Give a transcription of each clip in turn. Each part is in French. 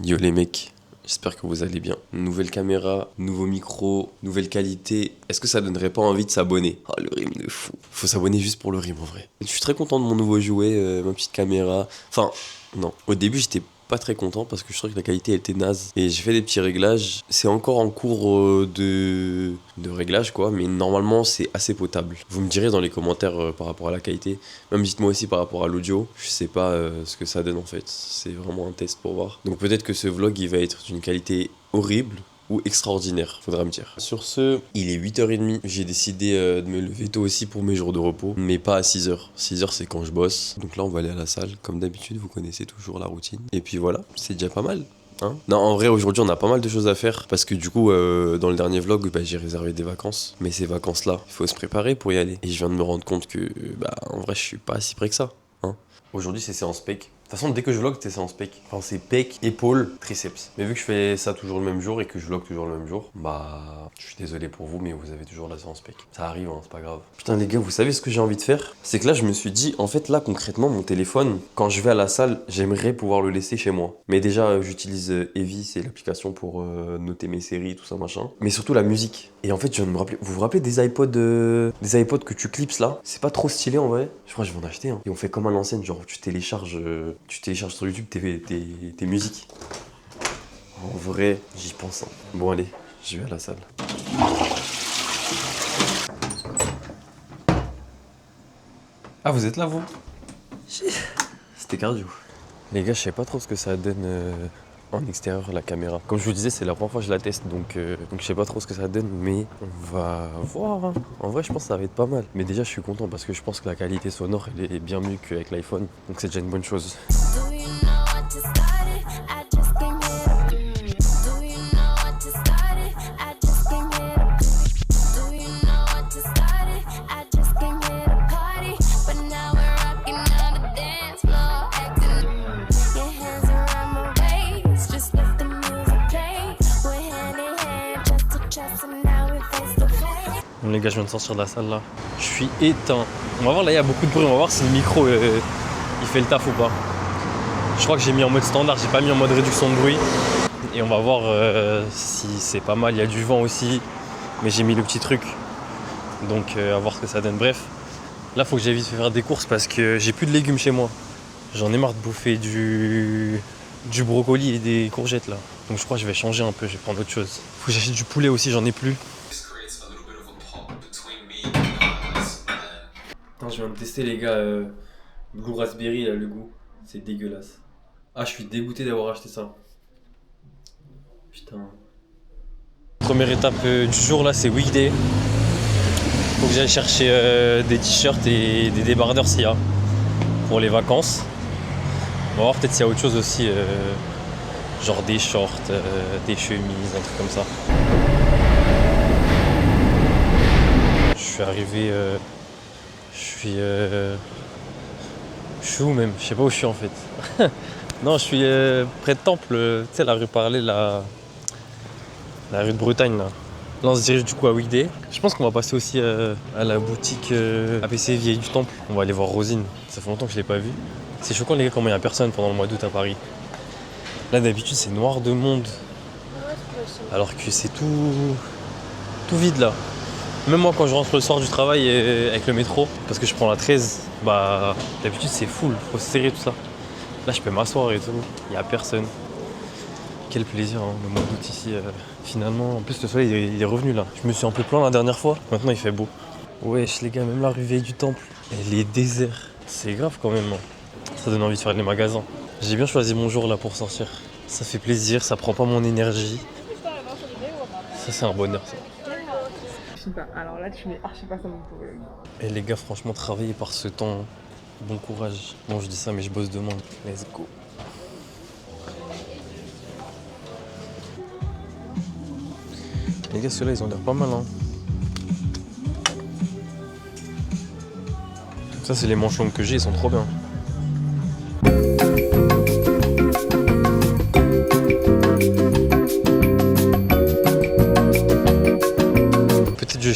Yo les mecs, j'espère que vous allez bien. Nouvelle caméra, nouveau micro, nouvelle qualité. Est-ce que ça donnerait pas envie de s'abonner? Oh le rime de fou. Faut s'abonner juste pour le rime en vrai. Je suis très content de mon nouveau jouet, ma petite caméra. Enfin, non. Au début j'étais pas très content parce que je trouvais que la qualité elle était naze. Et j'ai fait des petits réglages. C'est encore en cours de réglage quoi, mais normalement c'est assez potable. Vous me direz dans les commentaires par rapport à la qualité. Même dites-moi aussi par rapport à l'audio. Je sais pas ce que ça donne en fait. C'est vraiment un test pour voir. Donc peut-être que ce vlog il va être d'une qualité horrible ou extraordinaire, faudra me dire. Sur ce, il est 8h30, j'ai décidé de me lever tôt aussi pour mes jours de repos, mais pas à 6h. 6h c'est quand je bosse, donc là on va aller à la salle, comme d'habitude, vous connaissez toujours la routine. Et puis voilà, c'est déjà pas mal. Hein, non, en vrai, aujourd'hui, on a pas mal de choses à faire parce que du coup, dans le dernier vlog, j'ai réservé des vacances. Mais ces vacances-là, il faut se préparer pour y aller. Et je viens de me rendre compte que, en vrai, je suis pas si près que ça. Hein. Aujourd'hui, c'est séance pec. De toute façon, dès que je vlog, c'est séance pec. Enfin, c'est pec, épaule, triceps. Mais vu que je fais ça toujours le même jour et que je vlog toujours le même jour, je suis désolé pour vous, mais vous avez toujours la séance pec. Ça arrive, hein, c'est pas grave. Putain, les gars, vous savez ce que j'ai envie de faire? C'est que là, je me suis dit, en fait, là, concrètement, mon téléphone, quand je vais à la salle, j'aimerais pouvoir le laisser chez moi. Mais déjà, j'utilise Eevee, c'est l'application pour noter mes séries, tout ça, machin. Mais surtout la musique. Et en fait, je viens de me rappeler, vous vous rappelez des iPods que tu clipses là? C'est pas trop stylé en vrai. Je crois que je vais en acheter. Hein. Et on fait comme à l'ancienne, genre tu télécharges sur YouTube tes musiques. En vrai, j'y pense. Hein. Bon allez, je vais à la salle. Ah vous êtes là vous? C'était cardio. Les gars, je sais pas trop ce que ça donne en extérieur la caméra. Comme je vous disais, c'est la première fois que je la teste, donc je sais pas trop ce que ça donne, mais on va voir. Hein. En vrai, je pense que ça va être pas mal. Mais déjà, je suis content parce que je pense que la qualité sonore, elle est bien mieux qu'avec l'iPhone, donc c'est déjà une bonne chose. Bon, les gars, je viens de sortir de la salle là. Je suis éteint. On va voir là, il y a beaucoup de bruit. On va voir si le micro il fait le taf ou pas. Je crois que j'ai mis en mode standard, j'ai pas mis en mode réduction de bruit. Et on va voir si c'est pas mal. Il y a du vent aussi, mais j'ai mis le petit truc. Donc à voir ce que ça donne. Bref, là faut que j'aille vite faire des courses parce que j'ai plus de légumes chez moi. J'en ai marre de bouffer du brocoli et des courgettes là. Donc je crois que je vais changer un peu, je vais prendre autre chose. Faut que j'achète du poulet aussi, j'en ai plus. Attends, je viens de tester les gars, Blue Raspberry là, le goût, c'est dégueulasse. Ah, je suis dégoûté d'avoir acheté ça. Putain. Première étape du jour là, c'est weekday. Faut que j'aille chercher des t-shirts et des débardeurs s'il y a pour les vacances. On va voir peut-être s'il y a autre chose aussi, genre des shorts, des chemises, un truc comme ça. Je suis arrivé, je suis où même? Je sais pas où je suis en fait. Non, je suis près de Temple, tu sais la rue Parler, la rue de Bretagne là. Là on se dirige du coup à Weekday. Je pense qu'on va passer aussi à la boutique APC Vieille du Temple. On va aller voir Rosine, ça fait longtemps que je l'ai pas vue. C'est choquant les gars comment il n'y a personne pendant le mois d'août à Paris. Là d'habitude c'est noir de monde. Alors que c'est tout vide là. Même moi quand je rentre le soir du travail avec le métro, parce que je prends la 13, d'habitude c'est full, faut se serrer tout ça. Là je peux m'asseoir et tout, il n'y a personne. Quel plaisir hein, le mois d'août ici. Finalement, en plus le soleil il est revenu là. Je me suis un peu plaint la dernière fois, maintenant il fait beau. Wesh les gars, même la rue Vieille du Temple, elle est déserte. C'est grave quand même. Hein. Ça donne envie de faire les magasins. J'ai bien choisi mon jour là pour sortir. Ça fait plaisir, ça prend pas mon énergie. Ça c'est un bonheur ça. Alors là, tu mets archi pas ça mon pauvre. Et les gars, franchement, travailler par ce temps, bon courage. Bon, je dis ça, mais je bosse demain. Let's go. Les gars, ceux-là, ils ont l'air pas mal. Hein. Ça, c'est les manches longues que j'ai, ils sont trop bien.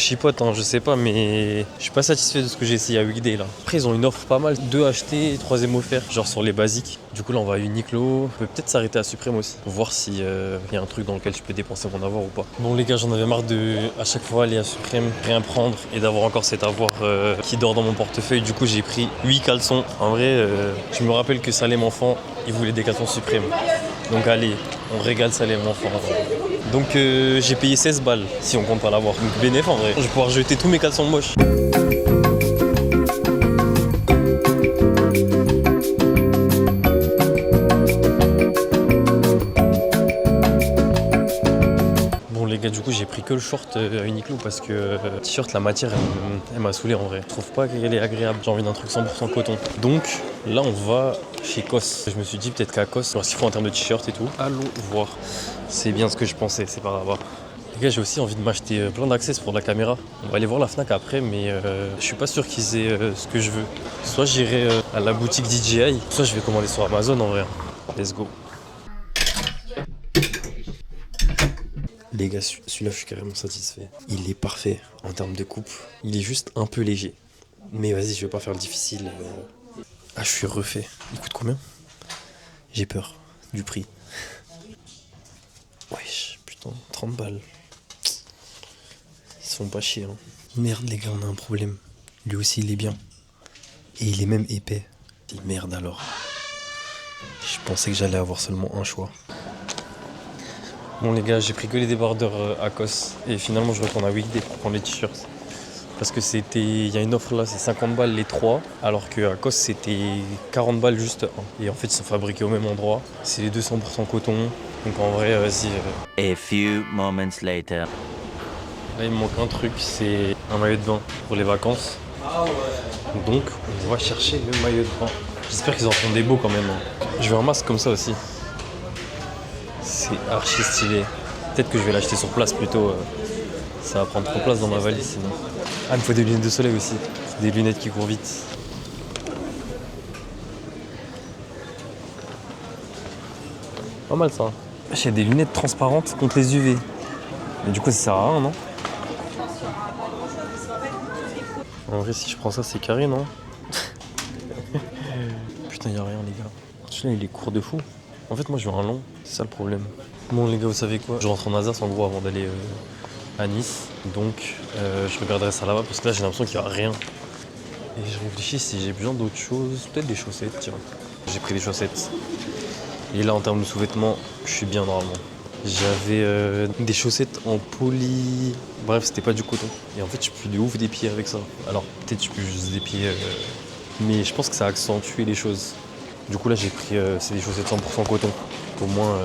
chipote, hein, je sais pas, mais je suis pas satisfait de ce que j'ai essayé à Weekday là. Après, ils ont une offre pas mal, 2 achetés, 3e offert, genre sur les basiques. Du coup, là, on va à Uniqlo. On peut peut-être s'arrêter à Suprême aussi, pour voir s'il y a un truc dans lequel je peux dépenser mon avoir ou pas. Bon, les gars, j'en avais marre de à chaque fois aller à Suprême, rien prendre et d'avoir encore cet avoir qui dort dans mon portefeuille. Du coup, j'ai pris 8 caleçons. En vrai, je me rappelle que Salem enfant, il voulait des caleçons Suprême. Donc, allez, on régale Salem enfant. Donc j'ai payé 16 balles si on compte pas l'avoir. Donc bénéf en vrai. Je vais pouvoir jeter tous mes caleçons moches. Bon les gars, du coup j'ai pris que le short à Uniqlo parce que le t-shirt, la matière elle m'a saoulé en vrai. Je trouve pas qu'elle est agréable. J'ai envie d'un truc 100% coton. Donc là on va chez COS. Je me suis dit peut-être qu'à COS, alors ce qu'il faut en termes de t-shirt et tout. Allons voir. C'est bien ce que je pensais, c'est pas grave. Les gars, j'ai aussi envie de m'acheter plein d'accessoires pour la caméra. On va aller voir la Fnac après, mais je suis pas sûr qu'ils aient ce que je veux. Soit j'irai à la boutique DJI, soit je vais commander sur Amazon en vrai. Let's go. Les gars, celui-là, je suis carrément satisfait. Il est parfait en termes de coupe. Il est juste un peu léger. Mais vas-y, je vais pas faire le difficile. Ah, je suis refait. Il coûte combien? J'ai peur du prix. Wesh, putain, 30 balles. Ils sont pas chiés, hein. Merde, les gars, on a un problème. Lui aussi, il est bien. Et il est même épais. Et merde alors. Je pensais que j'allais avoir seulement un choix. Bon, les gars, j'ai pris que les débardeurs à COS. Et finalement, je retourne à Weekday pour prendre les t-shirts. Parce que c'était. Il y a une offre là, c'est 50 balles les 3. Alors qu'à COS, c'était 40 balles juste un. Et en fait, ils sont fabriqués au même endroit. C'est les 200% coton. Donc en vrai, vas-y. A few moments later. Là, il me manque un truc, c'est un maillot de bain pour les vacances. Donc, on va chercher le maillot de bain. J'espère qu'ils en font des beaux quand même. Je veux un masque comme ça aussi. C'est archi stylé. Peut-être que je vais l'acheter sur place plutôt. Ça va prendre trop place dans ma valise sinon. Ah, il me faut des lunettes de soleil aussi. C'est des lunettes qui courent vite. Pas mal ça. J'ai des lunettes transparentes contre les UV. Mais du coup, ça sert à rien, non? En vrai, si je prends ça, c'est carré, non? Putain, y'a rien, les gars. Celui-là, il est court de fou. En fait, moi, je veux un long. C'est ça le problème. Bon, les gars, vous savez quoi? Je rentre en Alsace, en gros, avant d'aller à Nice. Donc, je regarderai ça là-bas, parce que là, j'ai l'impression qu'il n'y a rien. Et je réfléchis si j'ai besoin d'autre chose. Peut-être des chaussettes, tiens. J'ai pris des chaussettes. Et là, en termes de sous-vêtements, je suis bien normalement. J'avais des chaussettes en poly. Bref, c'était pas du coton. Et en fait, je pue de ouf des pieds avec ça. Alors, peut-être je pue juste des pieds. Mais je pense que ça accentue les choses. Du coup, là, j'ai pris c'est des chaussettes 100% coton. Au moins,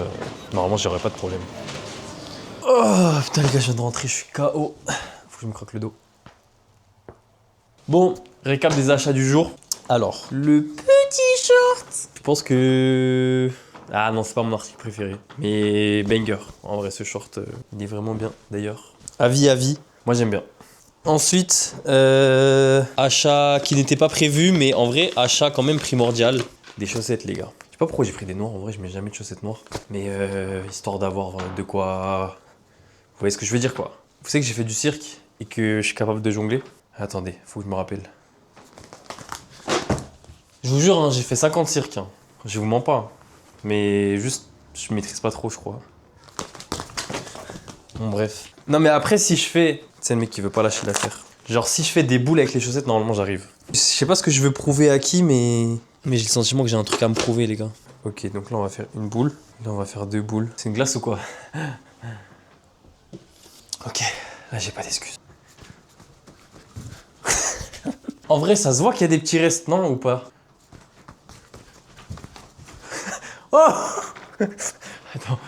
normalement, j'aurais pas de problème. Oh putain, les gars, je viens de rentrer, je suis KO. Faut que je me croque le dos. Bon, récap des achats du jour. Alors, le petit short. Je pense que. Ah non, c'est pas mon article préféré. Mais banger. En vrai, ce short, il est vraiment bien d'ailleurs. Avis. Moi, j'aime bien. Ensuite, achat qui n'était pas prévu, mais en vrai, achat quand même primordial. Des chaussettes, les gars. Je sais pas pourquoi j'ai pris des noirs. En vrai, je mets jamais de chaussettes noires. Mais histoire d'avoir de quoi. Vous voyez ce que je veux dire, quoi. Vous savez que j'ai fait du cirque et que je suis capable de jongler. Attendez, faut que je me rappelle. Je vous jure, hein, j'ai fait 50 cirques. Hein. Je vous mens pas. Mais juste, je maîtrise pas trop, je crois. Bon, bref. Non, mais après, si je fais... C'est le mec qui veut pas lâcher l'affaire. Genre, si je fais des boules avec les chaussettes, normalement, j'arrive. Je sais pas ce que je veux prouver à qui, mais j'ai le sentiment que j'ai un truc à me prouver, les gars. Ok, donc là, on va faire une boule. Là, on va faire 2 boules. C'est une glace ou quoi? Ok, là, j'ai pas d'excuses. En vrai, ça se voit qu'il y a des petits restes, non, ou pas? Oh. Attends.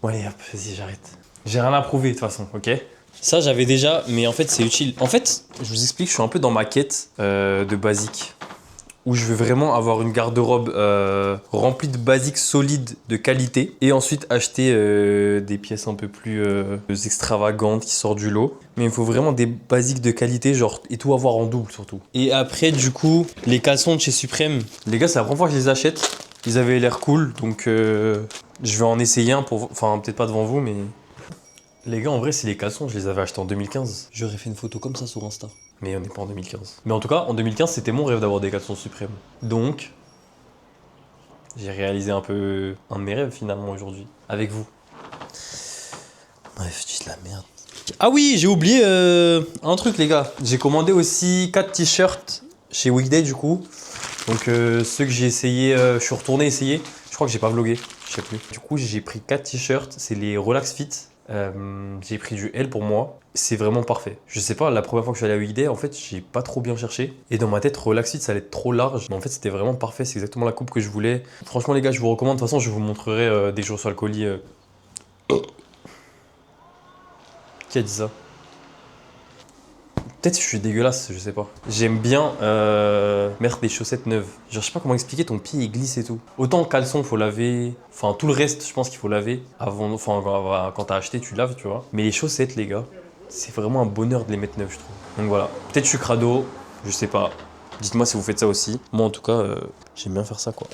Bon allez hop, vas-y j'arrête. J'ai rien à prouver de toute façon, ok? Ça j'avais déjà, mais en fait c'est utile. En fait, je vous explique, je suis un peu dans ma quête de basique. Où je veux vraiment avoir une garde-robe remplie de basiques solides de qualité. Et ensuite acheter des pièces un peu plus extravagantes qui sortent du lot. Mais il me faut vraiment des basiques de qualité, genre, et tout avoir en double surtout. Et après, du coup, les caleçons de chez Suprême. Les gars, c'est la première fois que je les achète. Ils avaient l'air cool, donc je vais en essayer un pour... Enfin, peut-être pas devant vous, mais... Les gars, en vrai, c'est les caleçons, je les avais achetés en 2015. J'aurais fait une photo comme ça sur Insta. Mais on n'est pas en 2015. Mais en tout cas, en 2015, c'était mon rêve d'avoir des caleçons suprêmes. Donc, j'ai réalisé un peu un de mes rêves finalement aujourd'hui, avec vous. Bref, je dis de la merde. Ah oui, j'ai oublié un truc les gars. J'ai commandé aussi 4 t-shirts chez Weekday du coup. Donc ceux que j'ai essayé, je suis retourné essayer. Je crois que j'ai pas vlogué, je sais plus. Du coup, j'ai pris 4 t-shirts, c'est les Relax Fit. J'ai pris du L pour moi, c'est vraiment parfait. Je sais pas, la première fois que je suis allé à Weekday, en fait, j'ai pas trop bien cherché. Et dans ma tête, Relax Fit, ça allait être trop large. Mais en fait, c'était vraiment parfait, c'est exactement la coupe que je voulais. Franchement, les gars, je vous recommande. De toute façon, je vous montrerai dès que je reçois le colis. Qui a dit ça? Peut-être que je suis dégueulasse, je sais pas. J'aime bien mettre des chaussettes neuves. Genre, je sais pas comment expliquer, ton pied il glisse et tout. Autant le caleçon, faut laver. Enfin, tout le reste, je pense qu'il faut laver. Avant, enfin, quand t'as acheté, tu laves, tu vois. Mais les chaussettes, les gars, c'est vraiment un bonheur de les mettre neuves, je trouve. Donc voilà. Peut-être que je suis crado, je sais pas. Dites-moi si vous faites ça aussi. Moi, en tout cas, j'aime bien faire ça, quoi.